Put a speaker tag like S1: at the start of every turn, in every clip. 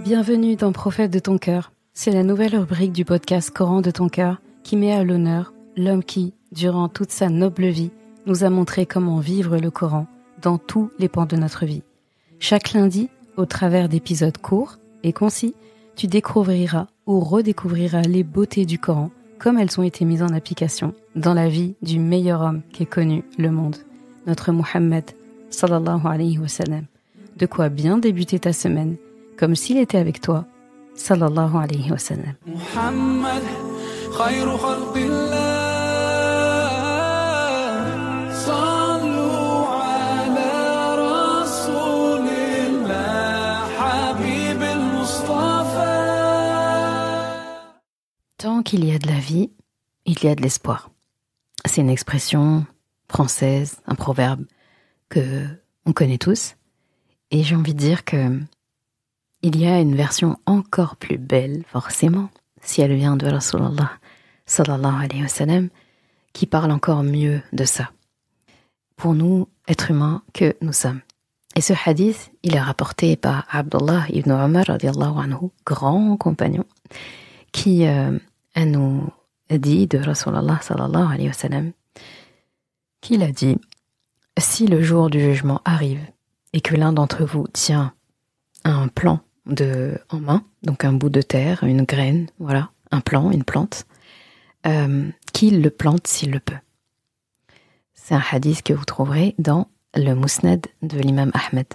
S1: Bienvenue dans Prophète de ton cœur. C'est la nouvelle rubrique du podcast Coran de ton cœur qui met à l'honneur l'homme qui, durant toute sa noble vie, nous a montré comment vivre le Coran dans tous les pans de notre vie. Chaque lundi, au travers d'épisodes courts et concis, tu découvriras ou redécouvriras les beautés du Coran comme elles ont été mises en application dans la vie du meilleur homme qu'ait connu le monde, notre Muhammad sallallahu alayhi wa sallam. De quoi bien débuter ta semaine, comme s'il était avec toi, sallallahu alayhi wa sallam. Muhammad, khayru khalqillah, sallu ala rasulillah, habib al-Mustafa. Tant qu'il y a de la vie, il y a de l'espoir. C'est une expression française, un proverbe que on connaît tous. Et j'ai envie de dire que il y a une version encore plus belle, forcément, si elle vient de Rasulallah sallallahu alayhi wa sallam, qui parle encore mieux de ça. Pour nous, êtres humains que nous sommes. Et ce hadith, il est rapporté par Abdullah ibn Umar radiyallahu anhu, grand compagnon, qui nous dit de Rasulallah sallallahu alayhi wa sallam, qu'il a dit: si le jour du jugement arrive et que l'un d'entre vous tient un plant en main, donc un bout de terre, une graine, voilà, un plant, une plante, qu'il le plante s'il le peut. C'est un hadith que vous trouverez dans le Musnad de l'imam Ahmed.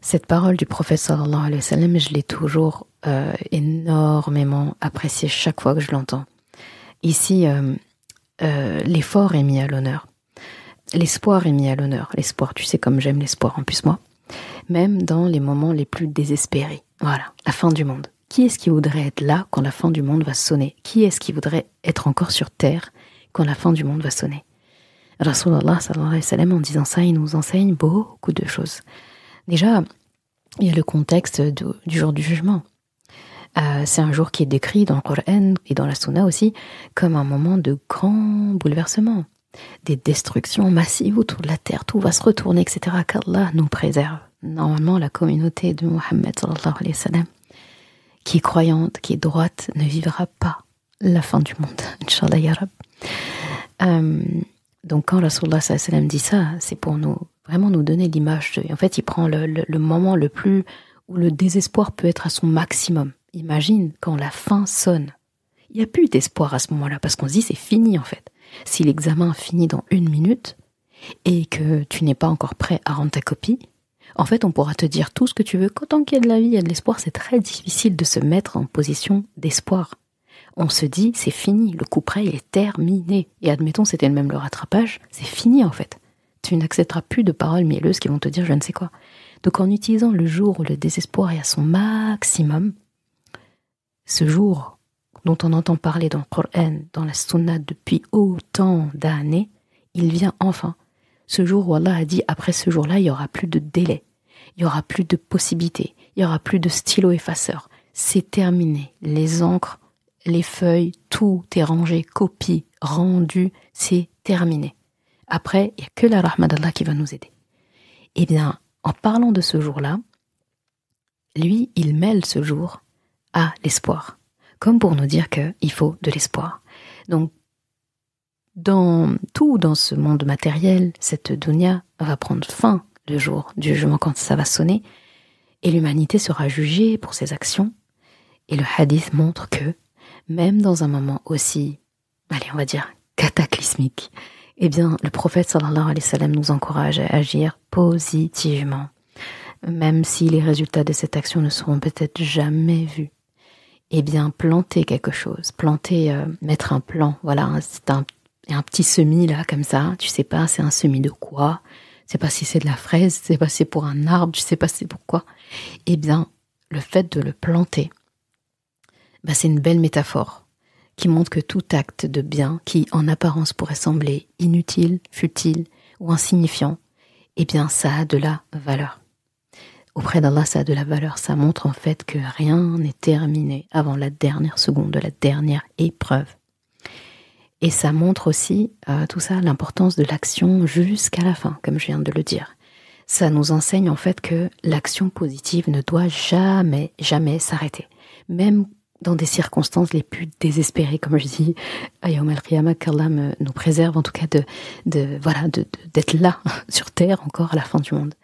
S1: Cette parole du prophète sallallahu alayhi wa sallam, je l'ai toujours énormément appréciée chaque fois que je l'entends. Ici, l'effort est mis à l'honneur. L'espoir est mis à l'honneur. L'espoir, tu sais comme j'aime l'espoir, en plus moi. Même dans les moments les plus désespérés. Voilà, la fin du monde. Qui est-ce qui voudrait être là quand la fin du monde va sonner? Qui est-ce qui voudrait être encore sur terre quand la fin du monde va sonner? Rasulallah sallallahu alayhi wa sallam, en disant ça, il nous enseigne beaucoup de choses. Déjà, il y a le contexte du jour du jugement. C'est un jour qui est décrit dans le Coran et dans la Sunna aussi comme un moment de grand bouleversement. Des destructions massives autour de la terre, tout va se retourner, etc. Qu'Allah nous préserve. Normalement, la communauté de Muhammad sallallahu alayhi wa sallam, qui est croyante, qui est droite, ne vivra pas la fin du monde. Inch'Allah ya Rab. Donc quand Rasulullah sallallahu alayhi wa sallam dit ça, c'est pour nous vraiment nous donner l'image de... En fait, il prend le moment le plus où le désespoir peut être à son maximum. Imagine quand la fin sonne. Il n'y a plus d'espoir à ce moment-là, parce qu'on se dit c'est fini en fait. Si l'examen finit dans 1 minute et que tu n'es pas encore prêt à rendre ta copie, en fait, on pourra te dire tout ce que tu veux. Tant qu'il y a de la vie, il y a de l'espoir, c'est très difficile de se mettre en position d'espoir. On se dit, c'est fini, le coup près, il est terminé. Et admettons, c'était même le rattrapage, c'est fini en fait. Tu n'accepteras plus de paroles mielleuses qui vont te dire je ne sais quoi. Donc en utilisant le jour où le désespoir est à son maximum, ce jour dont on entend parler dans le Coran, dans la Sunna depuis autant d'années, il vient enfin. Ce jour où Allah a dit, après ce jour-là, il n'y aura plus de délai, il n'y aura plus de possibilités, il n'y aura plus de stylo effaceur. C'est terminé. Les encres, les feuilles, tout est rangé, copie, rendu, c'est terminé. Après, il n'y a que la rahma d'Allah qui va nous aider. Eh bien, en parlant de ce jour-là, lui, il mêle ce jour à l'espoir. Comme pour nous dire qu'il faut de l'espoir. Donc, dans ce monde matériel, cette dunya va prendre fin le jour du jugement quand ça va sonner, et l'humanité sera jugée pour ses actions. Et le hadith montre que, même dans un moment aussi, on va dire, cataclysmique, eh bien, le prophète sallallahu alayhi wa sallam nous encourage à agir positivement. Même si les résultats de cette action ne seront peut-être jamais vus. Eh bien, planter quelque chose, mettre un plan, voilà, c'est un petit semis là, comme ça, tu sais pas, c'est un semis de quoi, tu sais pas si c'est de la fraise, tu sais pas si c'est pour un arbre, tu sais pas si c'est pour quoi. Eh bien, le fait de le planter, c'est une belle métaphore qui montre que tout acte de bien qui, en apparence, pourrait sembler inutile, futile ou insignifiant, eh bien, ça a de la valeur. Auprès d'Allah, ça a de la valeur. Ça montre en fait que rien n'est terminé avant la dernière seconde de la dernière épreuve. Et ça montre aussi, tout ça, l'importance de l'action jusqu'à la fin, comme je viens de le dire. ça nous enseigne en fait que l'action positive ne doit jamais, jamais s'arrêter. Même dans des circonstances les plus désespérées, comme je dis, Ayyam al-Qiyamah, qu'Allah nous préserve en tout cas d'être là, sur terre encore à la fin du monde.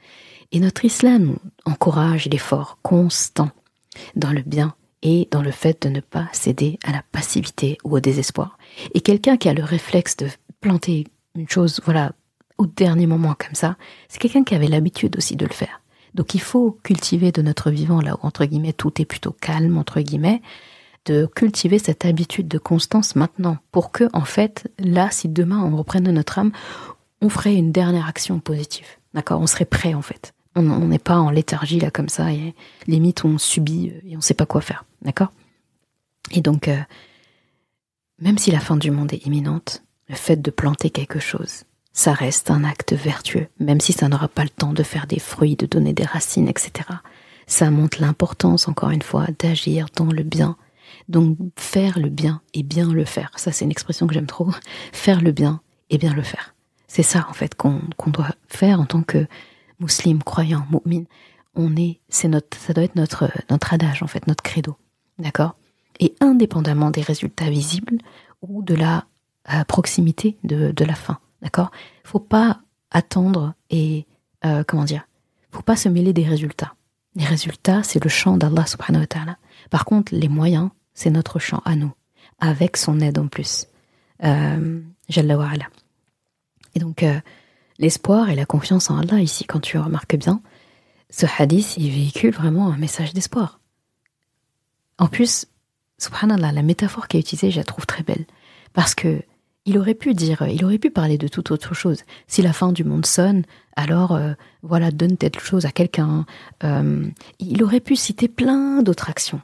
S1: Et notre islam encourage l'effort constant dans le bien et dans le fait de ne pas céder à la passivité ou au désespoir. Et quelqu'un qui a le réflexe de planter une chose, au dernier moment comme ça, c'est quelqu'un qui avait l'habitude aussi de le faire. Donc il faut cultiver de notre vivant, là où entre guillemets tout est plutôt calme, entre guillemets, de cultiver cette habitude de constance maintenant, pour que, en fait, là, si demain on reprenne notre âme, on ferait une dernière action positive. D'accord ? On serait prêt, en fait. On n'est pas en léthargie, là, comme ça, et limite on subit et on sait pas quoi faire. D'accord ? Et donc, même si la fin du monde est imminente, le fait de planter quelque chose, ça reste un acte vertueux, même si ça n'aura pas le temps de faire des fruits, de donner des racines, etc. Ça montre l'importance, encore une fois, d'agir dans le bien. Donc, faire le bien et bien le faire. Ça, c'est une expression que j'aime trop. Faire le bien et bien le faire. C'est ça, en fait, qu'on doit faire en tant que musulman, croyant, mu'min. Ça doit être notre adage, en fait, notre credo. D'accord ? Et indépendamment des résultats visibles ou de la proximité de la fin. D'accord ? Faut pas attendre et, faut pas se mêler des résultats. Les résultats, c'est le champ d'Allah subhanahu wa ta'ala. Par contre, les moyens, c'est notre champ à nous, avec son aide en plus. Jalla wa ala. Et donc, l'espoir et la confiance en Allah, ici, quand tu remarques bien, ce hadith, il véhicule vraiment un message d'espoir. En plus, subhanallah, la métaphore qui est utilisée, je la trouve très belle. Parce que il aurait pu parler de toute autre chose. Si la fin du monde sonne, alors, donne telle chose à quelqu'un. Il aurait pu citer plein d'autres actions.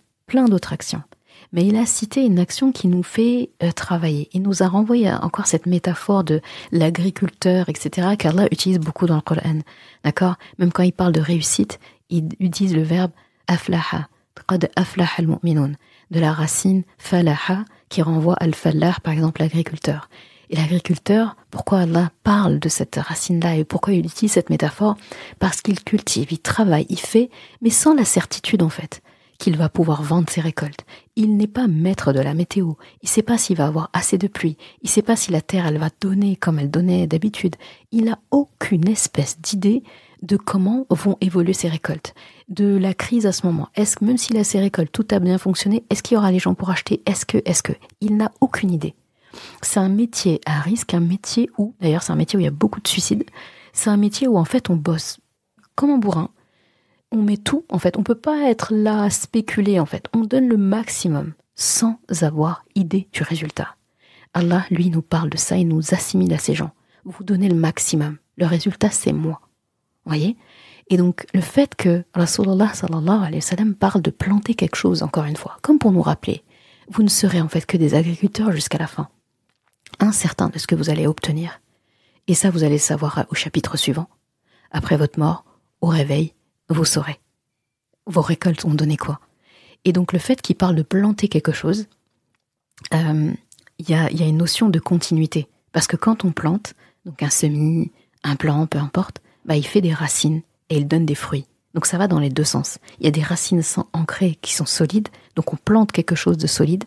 S1: Mais il a cité une action qui nous fait travailler. Il nous a renvoyé encore cette métaphore de l'agriculteur, etc., qu'Allah utilise beaucoup dans le Coran. D'accord ? Même quand il parle de réussite, il utilise le verbe aflaha, qad aflaha al-mu'minun, de la racine falaha, qui renvoie al-fallah, par exemple l'agriculteur. Et l'agriculteur, pourquoi Allah parle de cette racine-là et pourquoi il utilise cette métaphore ? Parce qu'il cultive, il travaille, il fait, mais sans la certitude en fait qu'il va pouvoir vendre ses récoltes. Il n'est pas maître de la météo. Il ne sait pas s'il va avoir assez de pluie. Il ne sait pas si la terre, elle va donner comme elle donnait d'habitude. Il n'a aucune espèce d'idée de comment vont évoluer ses récoltes, de la crise à ce moment. Est-ce que même s'il a ses récoltes, tout a bien fonctionné, est-ce qu'il y aura les gens pour acheter ? Est-ce que il n'a aucune idée. C'est un métier à risque, un métier où, d'ailleurs c'est un métier où il y a beaucoup de suicides, c'est un métier où en fait on bosse comme un bourrin, on met tout, en fait, on peut pas être là à spéculer, en fait, on donne le maximum sans avoir idée du résultat. Allah, lui, nous parle de ça, il nous assimile à ces gens. Vous donnez le maximum, le résultat c'est moi. Vous voyez ? Et donc, le fait que Rasulullah sallallahu alayhi wa sallam parle de planter quelque chose, encore une fois, comme pour nous rappeler, vous ne serez en fait que des agriculteurs jusqu'à la fin, incertains de ce que vous allez obtenir. Et ça, vous allez le savoir au chapitre suivant. Après votre mort, au réveil, vous saurez. Vos récoltes ont donné quoi ? Et donc, le fait qu'il parle de planter quelque chose, il y a une notion de continuité. Parce que quand on plante, donc un semis, un plant, peu importe, il fait des racines et il donne des fruits. Donc ça va dans les deux sens. Il y a des racines ancrées qui sont solides, donc on plante quelque chose de solide,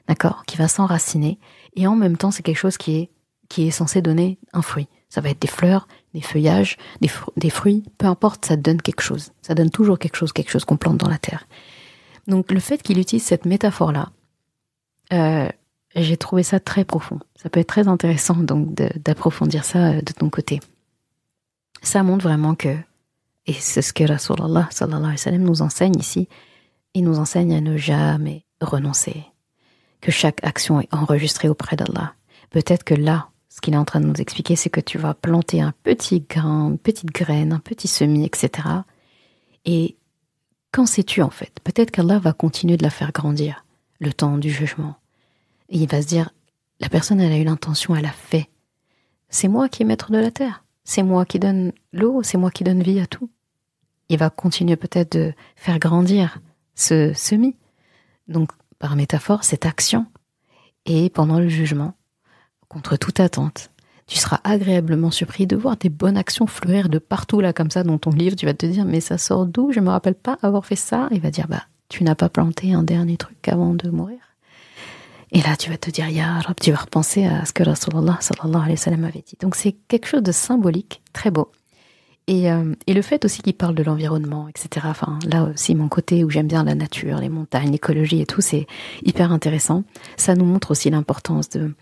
S1: d'accord, qui va s'enraciner, et en même temps c'est quelque chose qui est censé donner un fruit. Ça va être des fleurs, des feuillages, des fruits, peu importe, ça donne quelque chose. Ça donne toujours quelque chose qu'on plante dans la terre. Donc le fait qu'il utilise cette métaphore-là, j'ai trouvé ça très profond. Ça peut être très intéressant donc d'approfondir ça de ton côté. Ça montre vraiment que, et c'est ce que Rasulullah sallallahu alayhi wa sallam nous enseigne ici, il nous enseigne à ne jamais renoncer, que chaque action est enregistrée auprès d'Allah. Peut-être que là, ce qu'il est en train de nous expliquer, c'est que tu vas planter un petit grain, une petite graine, un petit semis, etc. Et qu'en sais-tu en fait ? Peut-être qu'Allah va continuer de la faire grandir, le temps du jugement. Et il va se dire, la personne, elle a eu l'intention, elle a fait. C'est moi qui est maître de la terre. C'est moi qui donne l'eau, c'est moi qui donne vie à tout. Il va continuer peut-être de faire grandir ce semis. Donc, par métaphore, cette action. Et pendant le jugement, contre toute attente, tu seras agréablement surpris de voir des bonnes actions fleurir de partout là comme ça dans ton livre. Tu vas te dire mais ça sort d'où? Je me rappelle pas avoir fait ça. Il va dire bah tu n'as pas planté un dernier truc avant de mourir. Et là tu vas te dire ya Rab, tu vas repenser à ce que Rasulullah sallallahu alayhi wa sallam avait dit. Donc c'est quelque chose de symbolique, très beau. Et le fait aussi qu'il parle de l'environnement, etc. Enfin, là aussi, mon côté où j'aime bien la nature, les montagnes, l'écologie et tout, c'est hyper intéressant. Ça nous montre aussi l'importance de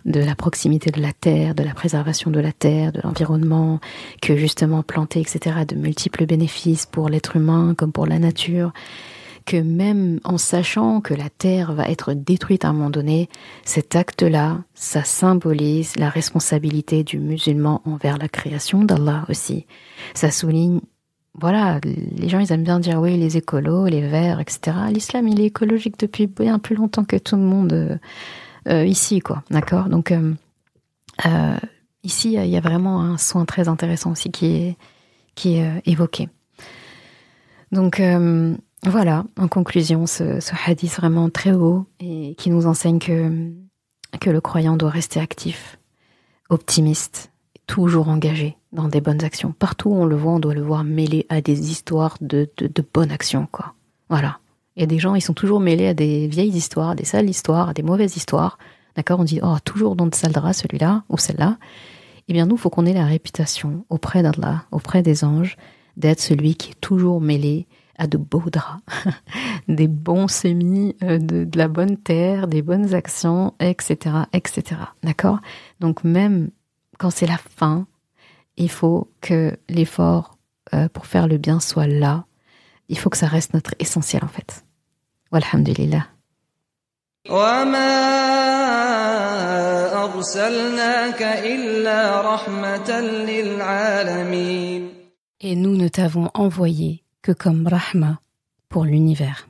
S1: la proximité de la terre, de la préservation de la terre, de l'environnement, que justement planter, etc. a de multiples bénéfices pour l'être humain comme pour la nature. Que même en sachant que la terre va être détruite à un moment donné, cet acte-là, ça symbolise la responsabilité du musulman envers la création d'Allah aussi. Ça souligne, voilà, les gens ils aiment bien dire oui, les écolos, les verts, etc. L'islam il est écologique depuis bien plus longtemps que tout le monde ici, quoi, d'accord? Donc ici il y a vraiment un soin très intéressant aussi qui est évoqué. Donc voilà, en conclusion, ce hadith vraiment très haut et qui nous enseigne que le croyant doit rester actif, optimiste, toujours engagé dans des bonnes actions. Partout où on le voit, on doit le voir mêlé à des histoires de bonnes actions, quoi. Voilà. Il y a des gens, ils sont toujours mêlés à des vieilles histoires, à des sales histoires, à des mauvaises histoires. D'accord? On dit, oh, toujours dans de sales draps, celui-là ou celle-là. Eh bien, nous, il faut qu'on ait la réputation auprès d'Allah, auprès des anges, d'être celui qui est toujours mêlé à de beaux draps, des bons semis, de la bonne terre, des bonnes actions, etc., etc. D'accord? Donc même quand c'est la fin, il faut que l'effort pour faire le bien soit là. Il faut que ça reste notre essentiel en fait. Walhamdulillah.
S2: وَمَا أَرْسَلْنَاكَ إِلَّا رَحْمَةً لِلْعَالَمِينَ.
S1: Et nous ne t'avons envoyé que comme rahma pour l'univers.